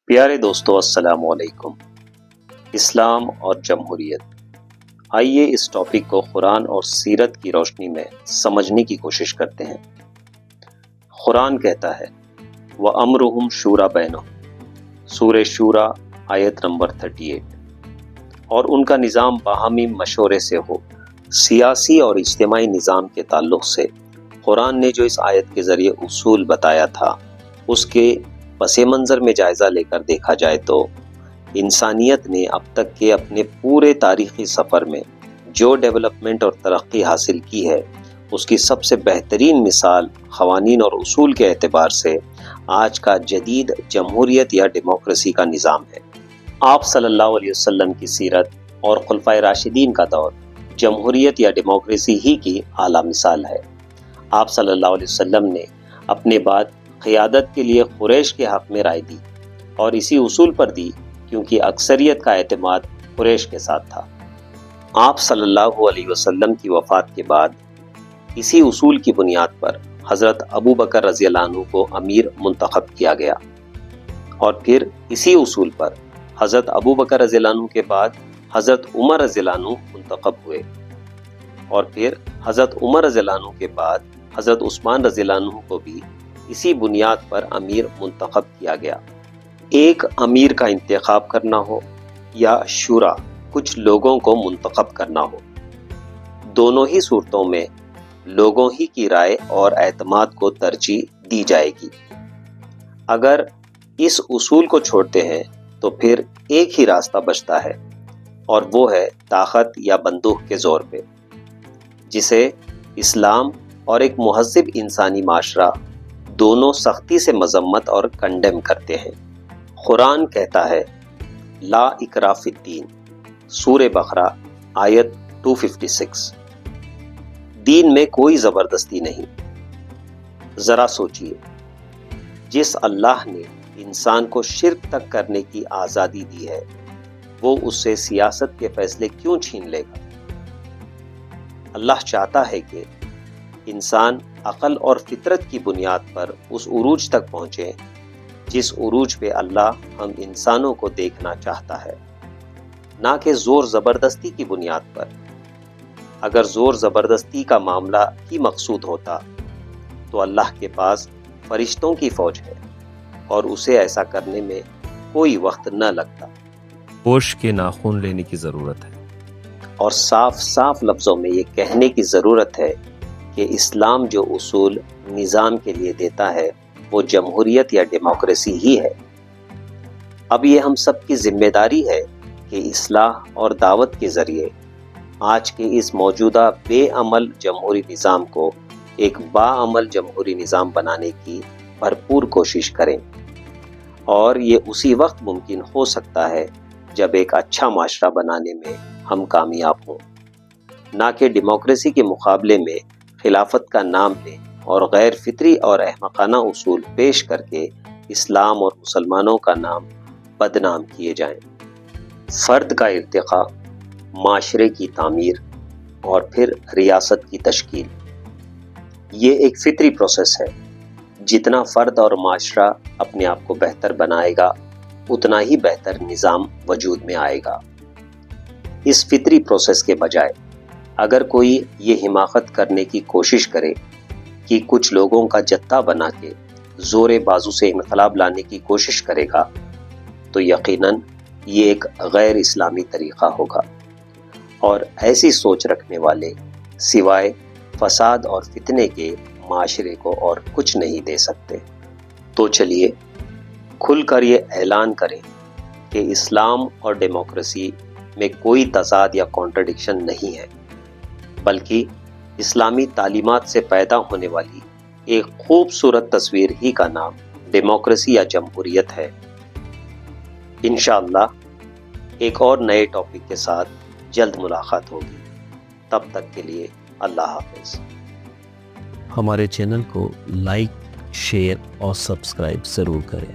پیارے دوستو السلام علیکم۔ اسلام اور جمہوریت، آئیے اس ٹاپک کو قرآن اور سیرت کی روشنی میں سمجھنے کی کوشش کرتے ہیں۔ قرآن کہتا ہے وَأَمْرُهُمْ شُورَى بَيْنَهُمْ، سورہ شورا آیت نمبر 38، اور ان کا نظام باہمی مشورے سے ہو۔ سیاسی اور اجتماعی نظام کے تعلق سے قرآن نے جو اس آیت کے ذریعے اصول بتایا تھا، اس کے پس منظر میں جائزہ لے کر دیکھا جائے تو انسانیت نے اب تک کے اپنے پورے تاریخی سفر میں جو ڈیولپمنٹ اور ترقی حاصل کی ہے، اس کی سب سے بہترین مثال قوانین اور اصول کے اعتبار سے آج کا جدید جمہوریت یا ڈیموکریسی کا نظام ہے۔ آپ صلی اللہ علیہ وسلم کی سیرت اور خلفائے راشدین کا دور جمہوریت یا ڈیموکریسی ہی کی اعلیٰ مثال ہے۔ آپ صلی اللہ علیہ وسلم نے اپنے بعد قیادت کے لیے قریش کے حق میں رائے دی، اور اسی اصول پر دی کیونکہ اکثریت کا اعتماد قریش کے ساتھ تھا۔ آپ صلی اللہ علیہ وسلم کی وفات کے بعد اسی اصول کی بنیاد پر حضرت ابو بکر رضی اللہ عنہ کو امیر منتخب کیا گیا، اور پھر اسی اصول پر حضرت ابو بکر رضی اللہ عنہ کے بعد حضرت عمر رضی اللہ عنہ منتخب ہوئے، اور پھر حضرت عمر رضی اللہ عنہ کے بعد حضرت عثمان رضی اللہ عنہ کو بھی اسی بنیاد پر امیر منتخب کیا گیا۔ ایک امیر کا انتخاب کرنا ہو یا شورا کچھ لوگوں کو منتخب کرنا ہو، دونوں ہی صورتوں میں لوگوں ہی کی رائے اور اعتماد کو ترجیح دی جائے گی۔ اگر اس اصول کو چھوڑتے ہیں تو پھر ایک ہی راستہ بچتا ہے، اور وہ ہے طاقت یا بندوق کے زور پہ، جسے اسلام اور ایک مہذب انسانی معاشرہ دونوں سختی سے مذمت اور کنڈیم کرتے ہیں۔ قرآن کہتا ہے لا اکراہ فی الدین، سورہ بقرہ آیت 256، دین میں کوئی زبردستی نہیں۔ ذرا سوچئے، جس اللہ نے انسان کو شرک تک کرنے کی آزادی دی ہے، وہ اس سے سیاست کے فیصلے کیوں چھین لے گا؟ اللہ چاہتا ہے کہ انسان عقل اور فطرت کی بنیاد پر اس عروج تک پہنچے جس عروج پہ اللہ ہم انسانوں کو دیکھنا چاہتا ہے، نہ کہ زور زبردستی کی بنیاد پر۔ اگر زور زبردستی کا معاملہ ہی مقصود ہوتا تو اللہ کے پاس فرشتوں کی فوج ہے، اور اسے ایسا کرنے میں کوئی وقت نہ لگتا۔ ہوش کے ناخن لینے کی ضرورت ہے، اور صاف صاف لفظوں میں یہ کہنے کی ضرورت ہے کہ اسلام جو اصول نظام کے لیے دیتا ہے وہ جمہوریت یا ڈیموکریسی ہی ہے۔ اب یہ ہم سب کی ذمہ داری ہے کہ اصلاح اور دعوت کے ذریعے آج کے اس موجودہ بے عمل جمہوری نظام کو ایک باعمل جمہوری نظام بنانے کی بھرپور کوشش کریں، اور یہ اسی وقت ممکن ہو سکتا ہے جب ایک اچھا معاشرہ بنانے میں ہم کامیاب ہوں، نہ کہ ڈیموکریسی کے مقابلے میں خلافت کا نام لیں اور غیر فطری اور احمقانہ اصول پیش کر کے اسلام اور مسلمانوں کا نام بدنام کیے جائیں۔ فرد کا ارتقاء، معاشرے کی تعمیر، اور پھر ریاست کی تشکیل، یہ ایک فطری پروسیس ہے۔ جتنا فرد اور معاشرہ اپنے آپ کو بہتر بنائے گا، اتنا ہی بہتر نظام وجود میں آئے گا۔ اس فطری پروسیس کے بجائے اگر کوئی یہ حماقت کرنے کی کوشش کرے کہ کچھ لوگوں کا جتھا بنا کے زور بازو سے انقلاب لانے کی کوشش کرے گا، تو یقیناً یہ ایک غیر اسلامی طریقہ ہوگا، اور ایسی سوچ رکھنے والے سوائے فساد اور فتنے کے معاشرے کو اور کچھ نہیں دے سکتے۔ تو چلیے کھل کر یہ اعلان کریں کہ اسلام اور ڈیموکریسی میں کوئی تضاد یا کانٹرڈکشن نہیں ہے، بلکہ اسلامی تعلیمات سے پیدا ہونے والی ایک خوبصورت تصویر ہی کا نام ڈیموکریسی یا جمہوریت ہے۔ انشاءاللہ ایک اور نئے ٹاپک کے ساتھ جلد ملاقات ہوگی، تب تک کے لیے اللہ حافظ۔ ہمارے چینل کو لائک، شیئر اور سبسکرائب ضرور کریں۔